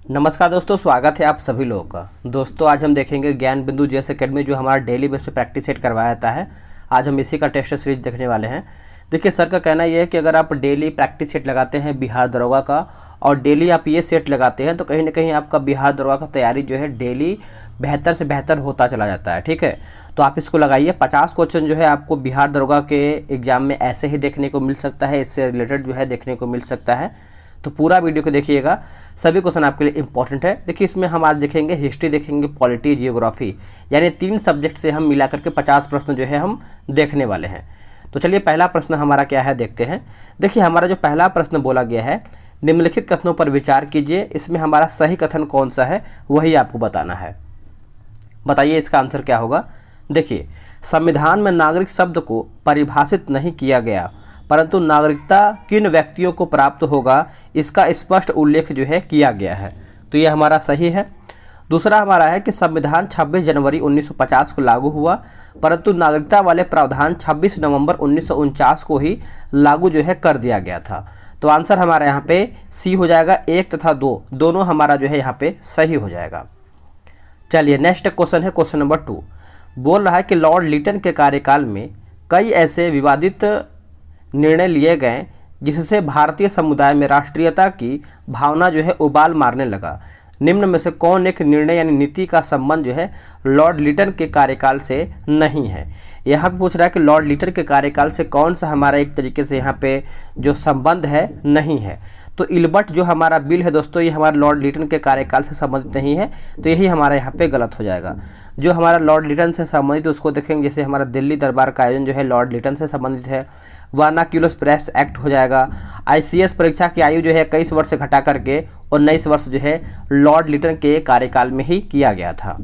नमस्कार दोस्तों, स्वागत है आप सभी लोगों का। दोस्तों आज हम देखेंगे ज्ञान बिंदु जेएस एकेडमी जो हमारा डेली बेस पे प्रैक्टिस सेट करवाया जाता है। आज हम इसी का टेस्ट सीरीज देखने वाले हैं। देखिए सर का कहना यह है कि अगर आप डेली प्रैक्टिस सेट लगाते हैं बिहार दरोगा का और डेली आप ये सेट लगाते हैं तो कहीं ना कहीं आपका बिहार दरोगा का तैयारी जो है डेली बेहतर से बेहतर होता चला जाता है। ठीक है, तो आप इसको लगाइए। 50 क्वेश्चन जो है आपको बिहार दरोगा के एग्जाम में ऐसे ही देखने को मिल सकता है, इससे रिलेटेड जो है देखने को मिल सकता है। तो पूरा वीडियो को देखिएगा, सभी क्वेश्चन आपके लिए इंपॉर्टेंट है। देखिए इसमें हम आज देखेंगे हिस्ट्री, देखेंगे पॉलिटी, जियोग्राफी, यानी 3 सब्जेक्ट से हम मिला करके 50 प्रश्न जो है हम देखने वाले हैं। तो चलिए पहला प्रश्न हमारा क्या है देखते हैं। देखिए हमारा जो पहला प्रश्न बोला गया है, निम्नलिखित कथनों पर विचार कीजिए, इसमें हमारा सही कथन कौन सा है वही आपको बताना है। बताइए इसका आंसर क्या होगा। देखिए संविधान में नागरिक शब्द को परिभाषित नहीं किया गया, परंतु नागरिकता किन व्यक्तियों को प्राप्त होगा इसका स्पष्ट उल्लेख जो है किया गया है। तो ये हमारा सही है। दूसरा हमारा है कि संविधान 26 जनवरी 1950 को लागू हुआ, परंतु नागरिकता वाले प्रावधान 26 नवंबर 1949 को ही लागू जो है कर दिया गया था। तो आंसर हमारा यहाँ पे सी हो जाएगा। 1 तथा 2 दोनों हमारा जो है यहाँ पे सही हो जाएगा। चलिए नेक्स्ट क्वेश्चन है क्वेश्चन नंबर 2। बोल रहा है कि लॉर्ड लिटन के कार्यकाल में कई ऐसे विवादित निर्णय लिए गए जिससे भारतीय समुदाय में राष्ट्रीयता की भावना जो है उबाल मारने लगा। निम्न में से कौन एक निर्णय यानी नीति का संबंध जो है लॉर्ड लिटन के कार्यकाल से नहीं है। यहाँ पे पूछ रहा है कि लॉर्ड लिटन के कार्यकाल से कौन सा हमारा एक तरीके से यहाँ पे जो संबंध है नहीं है। तो इल्बर्ट जो हमारा बिल है दोस्तों, ये हमारा लॉर्ड लिटन के कार्यकाल से संबंधित नहीं है, तो यही हमारा यहाँ पे गलत हो जाएगा। जो हमारा लॉर्ड लिटन से संबंधित उसको देखेंगे, जैसे हमारा दिल्ली दरबार का आयोजन जो है लॉर्ड लिटन से संबंधित है। वर्नाक्यूलस प्रेस एक्ट हो जाएगा। आईसीएस परीक्षा की आयु जो है 21 वर्ष से घटा करके 19 वर्ष जो है लॉर्ड लिटन के कार्यकाल में ही किया गया था।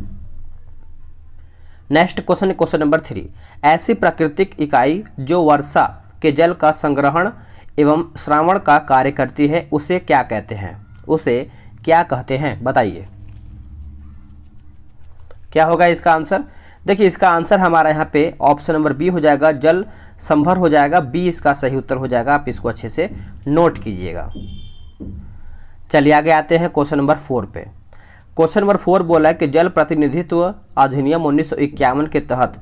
Next question question number 3। ऐसी प्राकृतिक इकाई जो वर्षा के जल का संग्रहण एवं श्रावण का कार्य करती है उसे क्या कहते हैं, उसे क्या कहते हैं बताइए। क्या होगा इसका आंसर। देखिए इसका आंसर हमारा यहाँ पे ऑप्शन नंबर बी हो जाएगा, जल संभर हो जाएगा। बी इसका सही उत्तर हो जाएगा, आप इसको अच्छे से नोट कीजिएगा। चलिए आगे आते हैं क्वेश्चन नंबर 4 पे। क्वेश्चन नंबर 4 बोला है कि जल प्रतिनिधित्व अधिनियम 1951 के तहत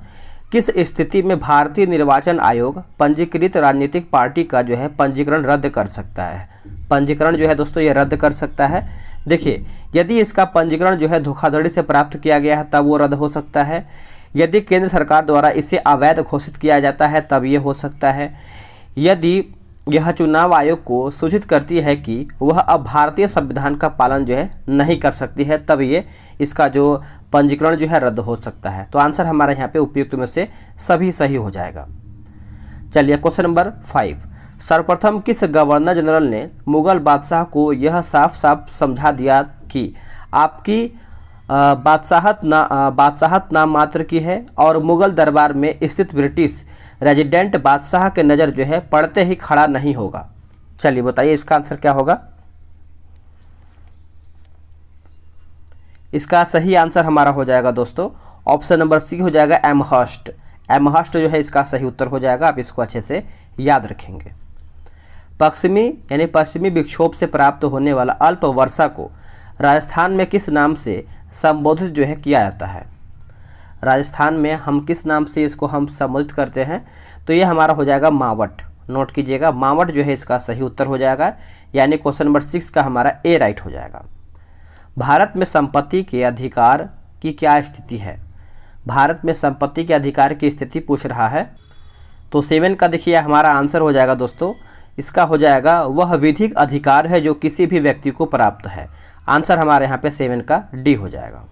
किस स्थिति में भारतीय निर्वाचन आयोग पंजीकृत राजनीतिक पार्टी का जो है पंजीकरण रद्द कर सकता है। पंजीकरण जो है दोस्तों ये रद्द कर सकता है। देखिए यदि इसका पंजीकरण जो है धोखाधड़ी से प्राप्त किया गया है तब वो रद्द हो सकता है। यदि केंद्र सरकार द्वारा इसे अवैध घोषित किया जाता है तब ये हो सकता है। यदि यह चुनाव आयोग को सूचित करती है कि वह अब भारतीय संविधान का पालन जो है नहीं कर सकती है तब ये इसका जो पंजीकरण जो है रद्द हो सकता है। तो आंसर हमारा यहाँ पे उपयुक्त में से सभी सही हो जाएगा। चलिए क्वेश्चन नंबर 5। सर्वप्रथम किस गवर्नर जनरल ने मुगल बादशाह को यह साफ साफ समझा दिया कि आपकी बादशाहत नाम मात्र की है और मुगल दरबार में स्थित ब्रिटिश रेजिडेंट बादशाह के नज़र जो है पड़ते ही खड़ा नहीं होगा। चलिए बताइए इसका आंसर क्या होगा। इसका सही आंसर हमारा हो जाएगा दोस्तों ऑप्शन नंबर सी हो जाएगा, एमहर्स्ट। एमहर्स्ट जो है इसका सही उत्तर हो जाएगा, आप इसको अच्छे से याद रखेंगे। पश्चिमी विक्षोभ से प्राप्त होने वाला अल्प वर्षा को राजस्थान में किस नाम से संबोधित जो है किया जाता है। राजस्थान में हम किस नाम से इसको हम संबोधित करते हैं, तो ये हमारा हो जाएगा मावट। नोट कीजिएगा, मावट जो है इसका सही उत्तर हो जाएगा, यानी क्वेश्चन नंबर 6 का हमारा ए राइट हो जाएगा। भारत में संपत्ति के अधिकार की क्या स्थिति है। भारत में संपत्ति के अधिकार की स्थिति पूछ रहा है। तो 7 का देखिए हमारा आंसर हो जाएगा दोस्तों, इसका हो जाएगा वह विधिक अधिकार है जो किसी भी व्यक्ति को प्राप्त है। आंसर हमारे यहाँ पे 7 का डी हो जाएगा।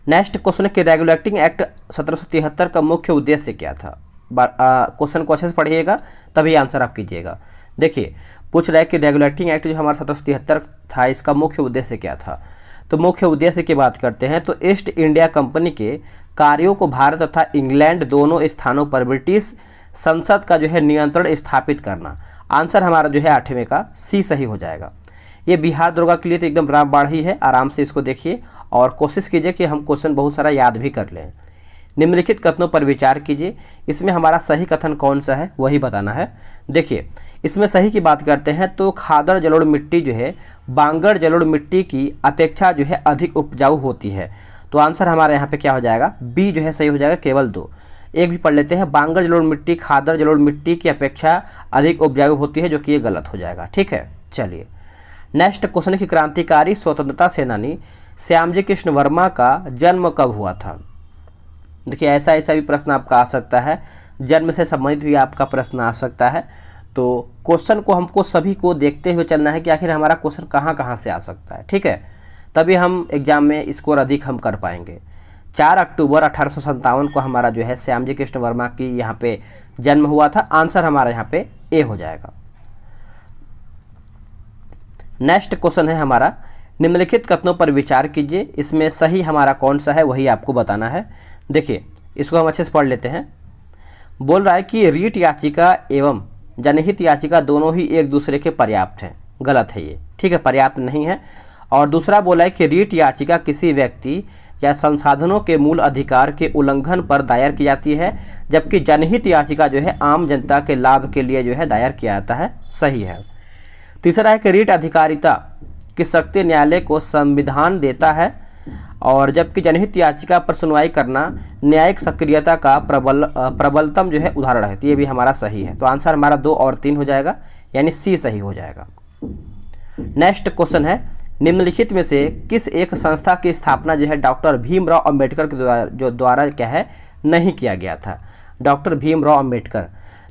नेक्स्ट क्वेश्चन है कि रेगुलेटिंग एक्ट 1773 का मुख्य उद्देश्य क्या था। क्वेश्चन को अच्छे से पढ़िएगा तभी आंसर आप कीजिएगा। देखिए पूछ रहा है कि रेगुलेटिंग एक्ट जो हमारा 1773 था इसका मुख्य उद्देश्य क्या था। तो मुख्य उद्देश्य की बात करते हैं तो ईस्ट इंडिया कंपनी के कार्यों को भारत तथा इंग्लैंड दोनों स्थानों पर ब्रिटिश संसद का जो है नियंत्रण स्थापित करना। आंसर हमारा जो है 8वें का सी सही हो जाएगा। ये बिहार दरोगा के लिए तो एकदम रामबाण ही है, आराम से इसको देखिए और कोशिश कीजिए कि हम क्वेश्चन बहुत सारा याद भी कर लें। निम्नलिखित कथनों पर विचार कीजिए, इसमें हमारा सही कथन कौन सा है वही बताना है। देखिए इसमें सही की बात करते हैं तो खादड़ जलोढ़ मिट्टी जो है बांगड़ जलोढ़ मिट्टी की अपेक्षा जो है अधिक उपजाऊ होती है। तो आंसर हमारे यहाँ पे क्या हो जाएगा, बी जो है सही हो जाएगा, केवल 2। एक भी पढ़ लेते हैं, बांगड़ जलोढ़ मिट्टी खादड़ जलोढ़ मिट्टी की अपेक्षा अधिक उपजाऊ होती है, जो कि ये गलत हो जाएगा। ठीक है, चलिए नेक्स्ट क्वेश्चन की क्रांतिकारी स्वतंत्रता सेनानी श्यामजी कृष्ण वर्मा का जन्म कब हुआ था। देखिए ऐसा भी प्रश्न आपका आ सकता है, जन्म से संबंधित भी आपका प्रश्न आ सकता है। तो क्वेश्चन को हमको सभी को देखते हुए चलना है कि आखिर हमारा क्वेश्चन कहाँ से आ सकता है। ठीक है, तभी हम एग्जाम में स्कोर अधिक हम कर पाएंगे। 4 अक्टूबर 1857 को हमारा जो है श्यामजी कृष्ण वर्मा की यहाँ पे जन्म हुआ था। आंसर हमारा यहाँ पे ए हो जाएगा। नेक्स्ट क्वेश्चन है हमारा, निम्नलिखित कथनों पर विचार कीजिए, इसमें सही हमारा कौन सा है वही आपको बताना है। देखिए इसको हम अच्छे से पढ़ लेते हैं। बोल रहा है कि रीट याचिका एवं जनहित याचिका दोनों ही एक दूसरे के पर्याप्त हैं। गलत है ये, ठीक है, पर्याप्त नहीं है। और दूसरा बोला है कि रीट याचिका किसी व्यक्ति या संसाधनों के मूल अधिकार के उल्लंघन पर दायर की जाती है, जबकि जनहित याचिका जो है आम जनता के लाभ के लिए जो है दायर किया जाता है। सही है। तीसरा है कि रीट अधिकारिता की शक्ति न्यायालय को संविधान देता है, और जबकि जनहित याचिका पर सुनवाई करना न्यायिक सक्रियता का प्रबलतम जो है उदाहरण है। तो ये भी हमारा सही है। तो आंसर हमारा 2 और 3 हो जाएगा, यानी सी सही हो जाएगा। नेक्स्ट क्वेश्चन है, निम्नलिखित में से किस एक संस्था की स्थापना जो है डॉक्टर भीमराव अंबेडकर के द्वारा क्या है नहीं किया गया था। डॉक्टर भीमराव अंबेडकर,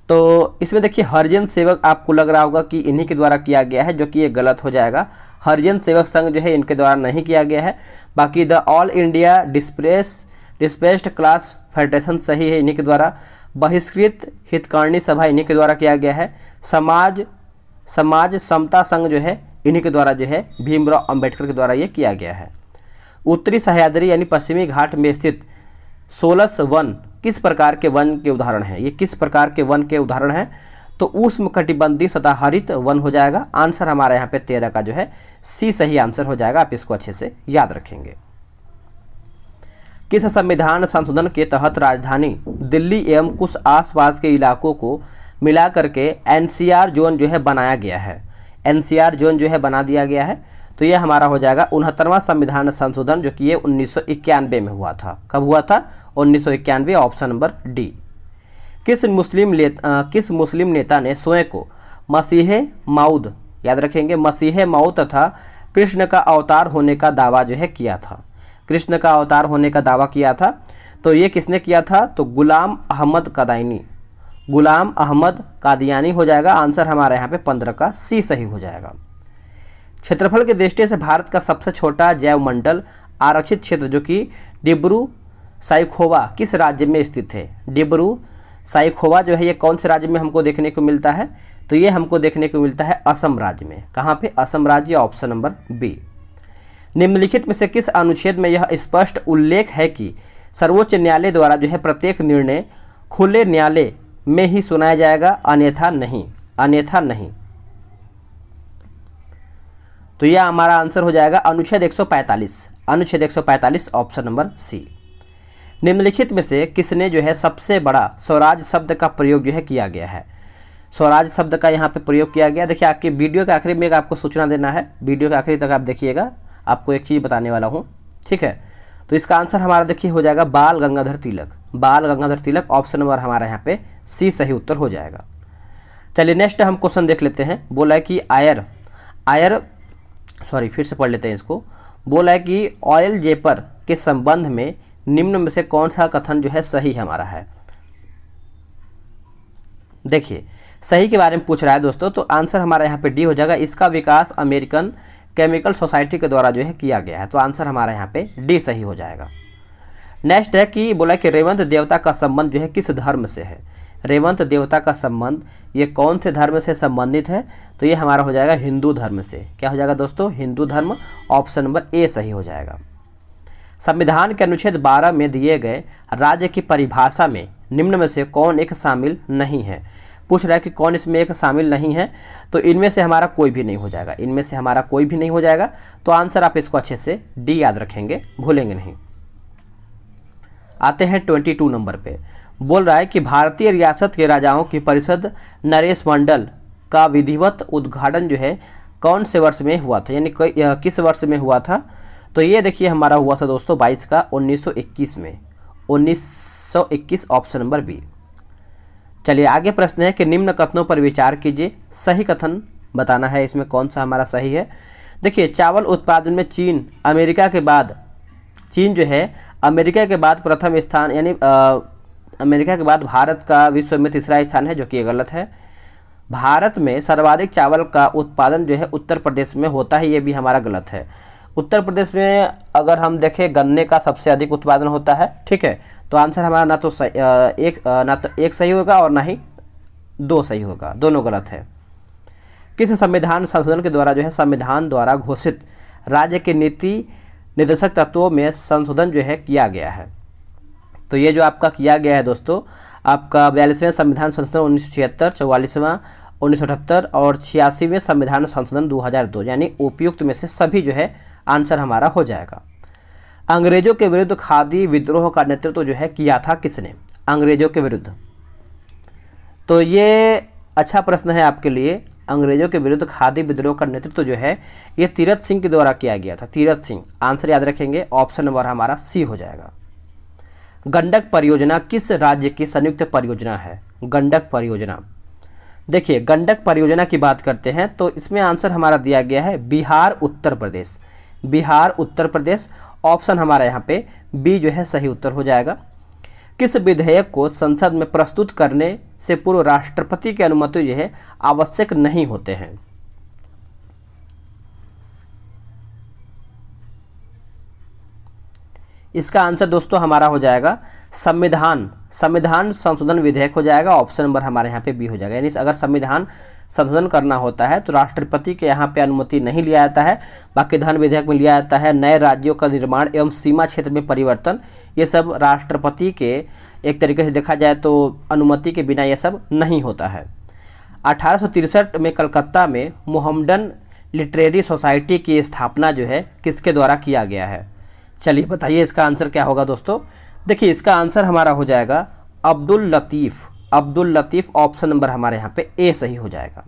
तो इसमें देखिए हरिजन सेवक आपको लग रहा होगा कि इन्हीं के द्वारा किया गया है, जो कि ये गलत हो जाएगा। हरिजन सेवक संघ जो है इनके द्वारा नहीं किया गया है। बाकी the all India displaced class federation सही है, इन्हीं के द्वारा। बहिष्कृत हितकारिणी सभा इन्हीं के द्वारा किया गया है। समाज समता संघ जो है इन्हीं के द्वारा जो है भीमराव अंबेडकर के द्वारा ये किया गया है। उत्तरी सह्याद्री यानी पश्चिमी घाट में स्थित 16 वन किस प्रकार के वन के उदाहरण हैं। ये किस प्रकार के वन के उदाहरण हैं, तो उष्णकटिबंधीय सदाहरित वन हो जाएगा। आंसर हमारा यहाँ पे 13 का जो है सी सही आंसर हो जाएगा। आप इसको अच्छे से याद रखेंगे। किस संविधान संशोधन के तहत राजधानी दिल्ली एवं कुछ आसपास के इलाकों को मिला करके एनसीआर जोन जो है बनाया गया है। एनसीआर जोन जो है बना दिया गया है। तो ये हमारा हो जाएगा 69वां संविधान संशोधन, जो कि ये 1991 में हुआ था। कब हुआ था? 1991, ऑप्शन नंबर डी। किस मुस्लिम नेता ने स्वयं को मसीह माऊद, याद रखेंगे, मसीह माऊद तथा कृष्ण का अवतार होने का दावा जो है किया था। कृष्ण का अवतार होने का दावा किया था। तो ये किसने किया था? तो गुलाम अहमद कादियानी हो जाएगा। आंसर हमारे यहाँ पे 15 का सी सही हो जाएगा। क्षेत्रफल की दृष्टि से भारत का सबसे छोटा जैव मंडल आरक्षित क्षेत्र जो कि डिब्रू साइखोवा किस राज्य में स्थित है? डिब्रू साइखोवा जो है ये कौन से राज्य में हमको देखने को मिलता है? तो ये हमको देखने को मिलता है असम राज्य में। कहाँ पे? असम राज्य, ऑप्शन नंबर बी। निम्नलिखित में से किस अनुच्छेद में यह स्पष्ट उल्लेख है कि सर्वोच्च न्यायालय द्वारा जो है प्रत्येक निर्णय खुले न्यायालय में ही सुनाया जाएगा, अन्यथा नहीं। तो यह हमारा आंसर हो जाएगा अनुच्छेद 145, ऑप्शन नंबर सी। निम्नलिखित में से किसने जो है सबसे बड़ा स्वराज शब्द का प्रयोग जो है किया गया है? स्वराज शब्द का यहाँ पे प्रयोग किया गया। देखिए आपके वीडियो के आखिरी में एक आपको सूचना देना है, वीडियो के आखिरी तक आप देखिएगा, आपको एक चीज़ बताने वाला हूँ, ठीक है। तो इसका आंसर हमारा देखिए हो जाएगा बाल गंगाधर तिलक, ऑप्शन नंबर हमारा यहाँ पे सी सही उत्तर हो जाएगा। चलिए नेक्स्ट हम क्वेश्चन देख लेते हैं। बोला है कि फिर से पढ़ लेते हैं इसको। बोला है कि ऑयल जेपर के संबंध में निम्न में से कौन सा कथन जो है सही हमारा है? देखिए सही के बारे में पूछ रहा है दोस्तों, तो आंसर हमारा यहाँ पे डी हो जाएगा। इसका विकास अमेरिकन केमिकल सोसाइटी के द्वारा जो है किया गया है। तो आंसर हमारा यहाँ पे डी सही हो जाएगा। नेक्स्ट है कि बोला कि रेवंत देवता का संबंध जो है किस धर्म से है? रेवंत देवता का संबंध ये कौन से धर्म से संबंधित है? तो ये हमारा हो जाएगा हिंदू धर्म से। क्या हो जाएगा दोस्तों? हिंदू धर्म, ऑप्शन नंबर ए सही हो जाएगा। संविधान के अनुच्छेद 12 में दिए गए राज्य की परिभाषा में निम्न में से कौन एक शामिल नहीं है? पूछ रहा है कि कौन इसमें एक शामिल नहीं है, तो इनमें से हमारा कोई भी नहीं हो जाएगा। तो आंसर आप इसको अच्छे से डी याद रखेंगे, भूलेंगे नहीं। आते हैं 22 नंबर पे। बोल रहा है कि भारतीय रियासत के राजाओं की परिषद नरेश मंडल का विधिवत उद्घाटन जो है कौन से वर्ष में हुआ था, यानी किस वर्ष में हुआ था। तो ये देखिए हमारा हुआ था दोस्तों 22 का 1921 में, 1921 ऑप्शन नंबर बी। चलिए आगे प्रश्न है कि निम्न कथनों पर विचार कीजिए, सही कथन बताना है, इसमें कौन सा हमारा सही है। देखिए चावल उत्पादन में चीन जो है अमेरिका के बाद प्रथम स्थान, यानी अमेरिका के बाद भारत का विश्व में तीसरा स्थान है, जो कि गलत है। भारत में सर्वाधिक चावल का उत्पादन जो है उत्तर प्रदेश में होता है, ये भी हमारा गलत है। उत्तर प्रदेश में अगर हम देखें गन्ने का सबसे अधिक उत्पादन होता है, ठीक है। तो आंसर हमारा ना तो एक सही होगा और ना ही 2 सही होगा, दोनों गलत है। किस संविधान संशोधन के द्वारा जो है संविधान द्वारा घोषित राज्य के नीति निर्देशक तत्वों में संशोधन जो है किया गया है। तो ये जो आपका किया गया है दोस्तों, आपका 42वें संविधान संशोधन 1976, 44वां 1978 और 86वें संविधान संशोधन 2002, यानी उपयुक्त में से सभी जो है आंसर हमारा हो जाएगा। अंग्रेजों के विरुद्ध खादी विद्रोह का नेतृत्व जो है किया था किसने, अंग्रेजों के विरुद्ध। तो ये अच्छा प्रश्न है आपके लिए। अंग्रेजों के विरुद्ध खादी विद्रोह का नेतृत्व जो है ये तीरथ सिंह के द्वारा किया गया था, तीरथ सिंह। आंसर याद रखेंगे, ऑप्शन नंबर हमारा सी हो जाएगा। गंडक परियोजना किस राज्य की संयुक्त परियोजना है, गंडक परियोजना। देखिए गंडक परियोजना की बात करते हैं तो इसमें आंसर हमारा दिया गया है बिहार उत्तर प्रदेश, बिहार उत्तर प्रदेश। ऑप्शन हमारा यहाँ पे बी जो है सही उत्तर हो जाएगा। किस विधेयक को संसद में प्रस्तुत करने से पूर्व राष्ट्रपति की अनुमति जो है आवश्यक नहीं होते हैं। इसका आंसर दोस्तों हमारा हो जाएगा संविधान संशोधन विधेयक हो जाएगा। ऑप्शन नंबर हमारे यहाँ पे बी हो जाएगा। यानी अगर संविधान संशोधन करना होता है तो राष्ट्रपति के यहाँ पे अनुमति नहीं लिया जाता है, बाकी धन विधेयक में लिया जाता है। नए राज्यों का निर्माण एवं सीमा क्षेत्र में परिवर्तन, ये सब राष्ट्रपति के एक तरीके से देखा जाए तो अनुमति के बिना ये सब नहीं होता है। 1863 में कलकत्ता में मोहम्मडन लिटरेरी सोसाइटी की स्थापना जो है किसके द्वारा किया गया है। चलिए बताइए इसका आंसर क्या होगा दोस्तों। देखिए इसका आंसर हमारा हो जाएगा अब्दुल लतीफ़। ऑप्शन नंबर हमारे यहाँ पे ए सही हो जाएगा।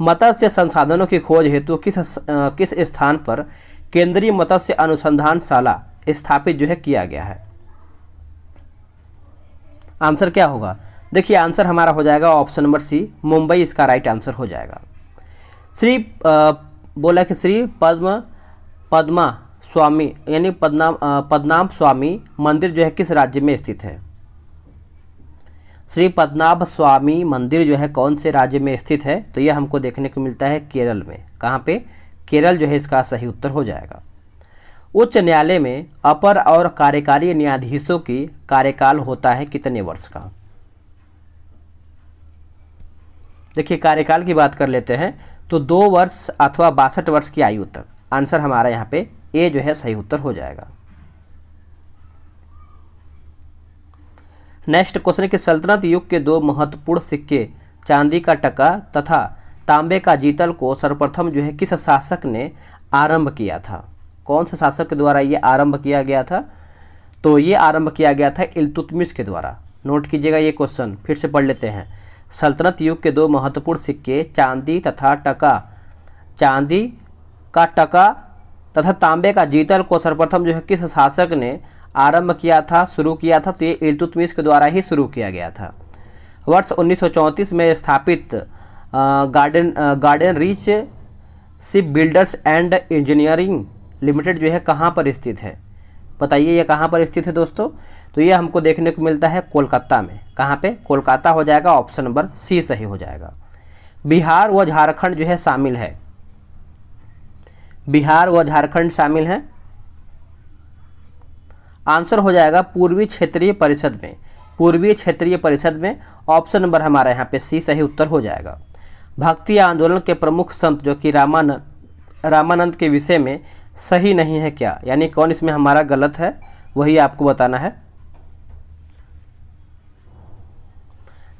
मत्स्य संसाधनों की खोज हेतु किस स्थान पर केंद्रीय मत्स्य अनुसंधानशाला स्थापित जो है किया गया है। आंसर क्या होगा, देखिए आंसर हमारा हो जाएगा ऑप्शन नंबर सी, मुंबई इसका राइट आंसर हो जाएगा। बोला कि श्री पद्मा स्वामी यानी पद्मनाभ स्वामी मंदिर जो है किस राज्य में स्थित है। श्री पद्मनाभ स्वामी मंदिर जो है कौन से राज्य में स्थित है, तो यह हमको देखने को मिलता है केरल में। कहाँ पे, केरल जो है इसका सही उत्तर हो जाएगा। उच्च न्यायालय में अपर और कार्यकारी न्यायाधीशों की कार्यकाल होता है कितने वर्ष का। देखिए कार्यकाल की बात कर लेते हैं तो 2 वर्ष अथवा 62 वर्ष की आयु तक। आंसर हमारा यहाँ पे ए जो है सही उत्तर हो जाएगा। नेक्स्ट क्वेश्चन है कि सल्तनत युग के 2 महत्वपूर्ण सिक्के चांदी का टका तथा तांबे का जीतल को सर्वप्रथम जो है किस शासक ने आरंभ किया था। कौन से शासक के द्वारा ये आरंभ किया गया था, तो ये आरंभ किया गया था इल्तुतमिश के द्वारा। नोट कीजिएगा ये क्वेश्चन, फिर से पढ़ लेते हैं। सल्तनत युग के 2 महत्वपूर्ण सिक्के चांदी का टका तथा तांबे का जीतल को सर्वप्रथम जो है किस शासक ने आरंभ किया था, शुरू किया था, तो ये इल्तुतमिश के द्वारा ही शुरू किया गया था। वर्ष 1934 में स्थापित garden reach ship builders and engineering limited जो है कहाँ पर स्थित है, बताइए ये कहाँ पर स्थित है दोस्तों। तो ये हमको देखने को मिलता है कोलकाता में। कहाँ पे, कोलकाता हो जाएगा। ऑप्शन नंबर सी सही हो जाएगा। बिहार व झारखंड जो है शामिल है, बिहार व झारखंड शामिल है। आंसर हो जाएगा पूर्वी क्षेत्रीय परिषद में, पूर्वी क्षेत्रीय परिषद में। ऑप्शन नंबर हमारा यहाँ पे सी सही उत्तर हो जाएगा। भक्ति आंदोलन के प्रमुख संत जो कि रामानंद के विषय में सही नहीं है क्या, यानी कौन इसमें हमारा गलत है, वही आपको बताना है।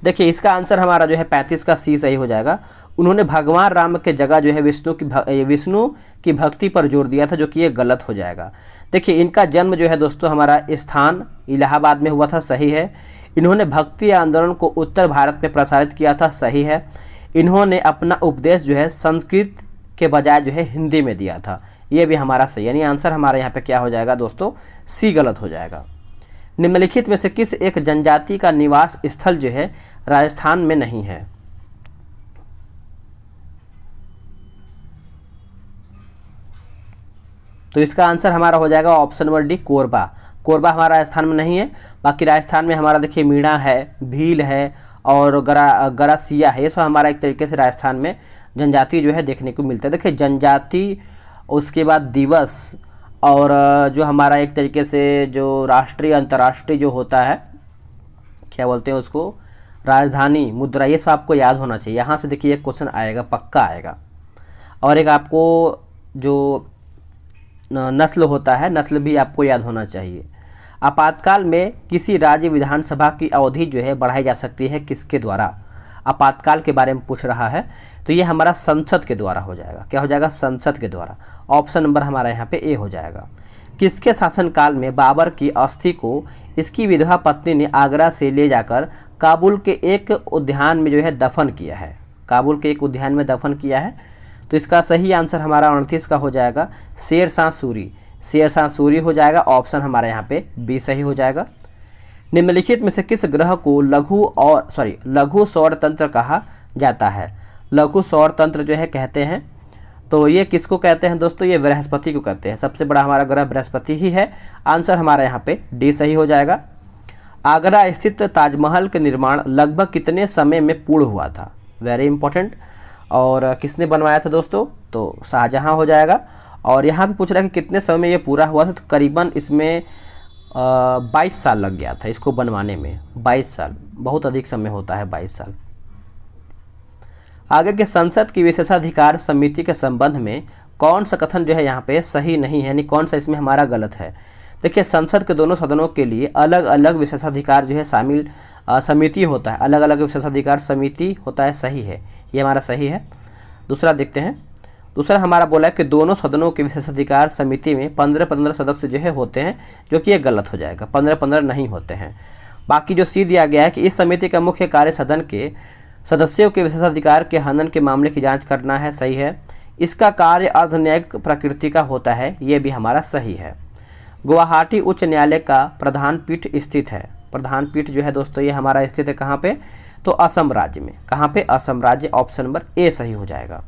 देखिए इसका आंसर हमारा जो है 35 का सी सही हो जाएगा। उन्होंने भगवान राम के जगह जो है विष्णु की भक्ति पर जोर दिया था, जो कि ये गलत हो जाएगा। देखिए इनका जन्म जो है दोस्तों हमारा स्थान इलाहाबाद में हुआ था, सही है। इन्होंने भक्ति आंदोलन को उत्तर भारत में प्रसारित किया था, सही है। इन्होंने अपना उपदेश जो है संस्कृत के बजाय जो है हिंदी में दिया था, ये भी हमारा सही, यानी आंसर हमारा यहाँ पे क्या हो जाएगा दोस्तों, सी गलत हो जाएगा। निम्नलिखित में से किस एक जनजाति का निवास स्थल जो है राजस्थान में नहीं है? तो इसका आंसर हमारा हो जाएगा option number D, Korba. Korba हमारा राजस्थान में नहीं है। बाकी राजस्थान में हमारा देखिए मीणा है, भील है और गरासिया है, ये सब हमारा एक तरीके से राजस्थान में जनजाति जो है देखने को मिलता है। देखिए जनजाति, उसके बाद दिवस और जो हमारा एक तरीके से जो राष्ट्रीय अंतर्राष्ट्रीय जो होता है, क्या बोलते हैं उसको, राजधानी मुद्रा, ये सब आपको याद होना चाहिए। यहाँ से देखिए एक क्वेश्चन आएगा, पक्का आएगा। और एक आपको जो नस्ल होता है, नस्ल भी आपको याद होना चाहिए। आपातकाल में किसी राज्य विधानसभा की अवधि जो है बढ़ाई जा सकती है, किसके द्वारा? आपातकाल के बारे में पूछ रहा है, तो ये हमारा संसद के द्वारा हो जाएगा। क्या हो जाएगा? संसद के द्वारा। ऑप्शन नंबर हमारा यहाँ पे ए हो जाएगा। किसके शासनकाल में बाबर की अस्थि को इसकी विधवा पत्नी ने आगरा से ले जाकर काबुल के एक उद्यान में जो है दफन किया है? काबुल के एक उद्यान में दफन किया है। तो इसका सही आंसर हमारा 29 का हो जाएगा, शेरशाह सूरी। शेरशाह सूरी हो जाएगा। ऑप्शन हमारा यहाँ पे बी सही हो जाएगा। निम्नलिखित में से किस ग्रह को लघु सौर तंत्र कहा जाता है? लघु सौर तंत्र जो है कहते हैं, तो ये किसको कहते हैं दोस्तों? ये बृहस्पति को कहते हैं। सबसे बड़ा हमारा ग्रह बृहस्पति ही है। आंसर हमारा यहाँ पे डी सही हो जाएगा। आगरा स्थित ताजमहल का निर्माण लगभग कितने समय में पूर्ण हुआ था? Very important. और किसने बनवाया था दोस्तों? तो शाहजहां हो जाएगा। और यहाँ पे पूछ रहा है कि कितने समय में ये पूरा हुआ था, तो करीबन इसमें 22 साल लग गया था इसको बनवाने में। 22 साल बहुत अधिक समय होता है, 22 साल। आगे के संसद की विशेषाधिकार समिति के संबंध में कौन सा कथन जो है यहाँ पे सही नहीं है, यानी कौन सा इसमें हमारा गलत है? देखिए संसद के दोनों सदनों के लिए अलग अलग विशेषाधिकार जो है शामिल समिति होता है, अलग अलग विशेषाधिकार समिति होता है, सही है, ये हमारा सही है। दूसरा देखते हैं। दूसरा हमारा बोला है कि दोनों सदनों के विशेषाधिकार समिति में 15-15 सदस्य जो है होते हैं, जो कि ये गलत हो जाएगा, 15-15 नहीं होते हैं। बाकी जो सी दिया गया है कि इस समिति का मुख्य कार्य सदन के सदस्यों के विशेषाधिकार के हनन के मामले की जांच करना है, सही है। इसका कार्य अर्धन्यायिक प्रकृति का होता है, ये भी हमारा सही है। गुवाहाटी उच्च न्यायालय का प्रधान पीठ स्थित है। प्रधान पीठ जो है दोस्तों ये हमारा स्थित है कहाँ पे? तो असम राज्य में। कहाँ पे? असम राज्य। ऑप्शन नंबर ए सही हो जाएगा।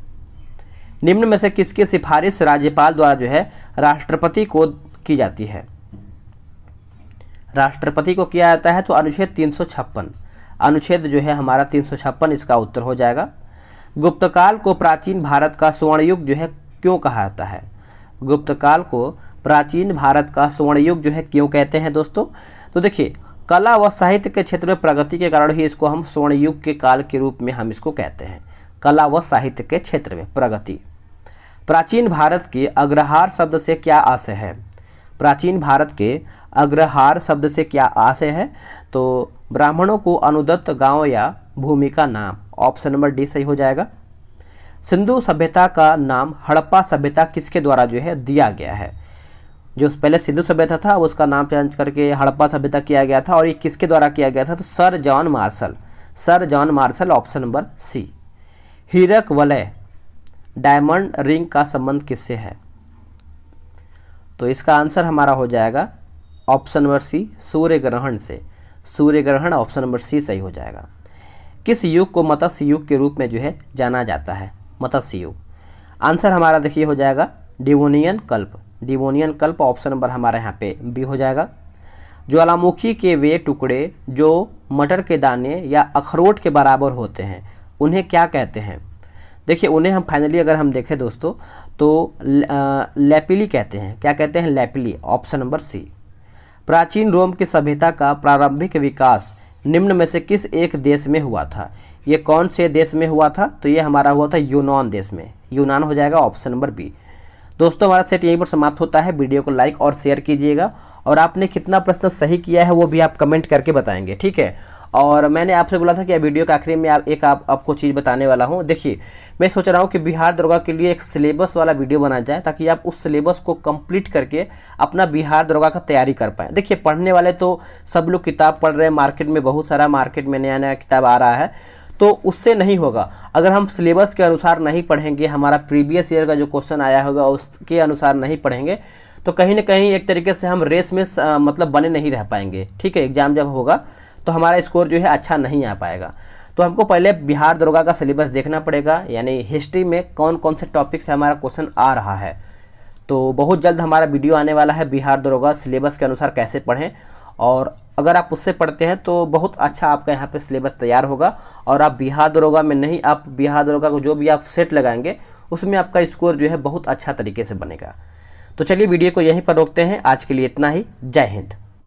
निम्न में से किसकी सिफारिश राज्यपाल द्वारा जो है राष्ट्रपति को की जाती है? राष्ट्रपति को किया जाता है तो अनुच्छेद 356, अनुच्छेद जो है हमारा 356 इसका उत्तर हो जाएगा। गुप्तकाल को प्राचीन भारत का स्वर्ण युग जो है क्यों कहा जाता है? गुप्तकाल को प्राचीन भारत का स्वर्ण युग जो है क्यों कहते हैं दोस्तों? तो देखिए कला व साहित्य के क्षेत्र में प्रगति के कारण ही इसको हम स्वर्ण युग के काल के रूप में हम इसको कहते हैं। कला व साहित्य के क्षेत्र में प्रगति। प्राचीन भारत के अग्रहार शब्द से क्या आशय है? प्राचीन भारत के अग्रहार शब्द से क्या आशय है? तो ब्राह्मणों को अनुदत्त गांव या भूमि का नाम। ऑप्शन नंबर डी सही हो जाएगा। सिंधु सभ्यता का नाम हड़प्पा सभ्यता किसके द्वारा जो है दिया गया है? जो पहले सिंधु सभ्यता था उसका नाम चेंज करके हड़प्पा सभ्यता किया गया था, और ये किसके द्वारा किया गया था? तो sir John Marshall. Sir John Marshall. Option number C. हीरक वलय डायमंड रिंग का संबंध किससे है? तो इसका आंसर हमारा हो जाएगा ऑप्शन नंबर सी, सूर्य ग्रहण से। सूर्य ग्रहण। ऑप्शन नंबर सी सही हो जाएगा। किस युग को मत्स्य युग के रूप में जो है जाना जाता है? मत्स्य युग। आंसर हमारा देखिए हो जाएगा डिवोनियन कल्प। डिवोनियन कल्प। ऑप्शन नंबर हमारा यहाँ पे बी हो जाएगा। ज्वालामुखी के वे टुकड़े जो मटर के दाने या अखरोट के बराबर होते हैं उन्हें क्या कहते हैं? देखिए उन्हें हम फाइनली अगर हम देखें दोस्तों तो लैपिली कहते हैं। क्या कहते हैं? लैपिली। Option number C. प्राचीन रोम की सभ्यता का प्रारंभिक विकास निम्न में से किस एक देश में हुआ था? ये कौन से देश में हुआ था? तो ये हमारा हुआ था यूनान देश में। यूनान हो जाएगा। Option number B. दोस्तों हमारा सेट यहीं पर समाप्त होता है। वीडियो को लाइक और शेयर कीजिएगा, और आपने कितना प्रश्न सही किया है वो भी आप कमेंट करके बताएंगे, ठीक है। और मैंने आपसे बोला था कि वीडियो के आखिरी में आपको चीज़ बताने वाला हूँ। देखिए, मैं सोच रहा हूँ कि बिहार दरोगा के लिए एक सिलेबस वाला वीडियो बनाया जाए, ताकि आप उस सिलेबस को कंप्लीट करके अपना बिहार दरोगा का तैयारी कर पाएँ। देखिए, पढ़ने वाले तो सब लोग किताब पढ़ रहे हैं, मार्केट में बहुत सारा नया नया किताब आ रहा है, तो उससे नहीं होगा। अगर हम सिलेबस के अनुसार नहीं पढ़ेंगे, हमारा प्रीवियस ईयर का जो क्वेश्चन आया होगा उसके अनुसार नहीं पढ़ेंगे, तो कहीं ना कहीं एक तरीके से हम रेस में मतलब बने नहीं रह पाएंगे। ठीक है, एग्जाम जब होगा तो हमारा स्कोर जो है अच्छा नहीं आ पाएगा। तो हमको पहले बिहार दरोगा का सिलेबस देखना पड़ेगा, यानी हिस्ट्री में कौन कौन से टॉपिक से हमारा क्वेश्चन आ रहा है। तो बहुत जल्द हमारा वीडियो आने वाला है, बिहार दरोगा सिलेबस के अनुसार कैसे पढ़ें, और अगर आप उससे पढ़ते हैं तो बहुत अच्छा आपका यहाँ पे सिलेबस तैयार होगा। और आप बिहार दरोगा में नहीं, आप बिहार दरोगा को जो भी आप सेट लगाएंगे उसमें आपका स्कोर जो है बहुत अच्छा तरीके से बनेगा। तो चलिए वीडियो को यहीं पर रोकते हैं, आज के लिए इतना ही। जय हिंद।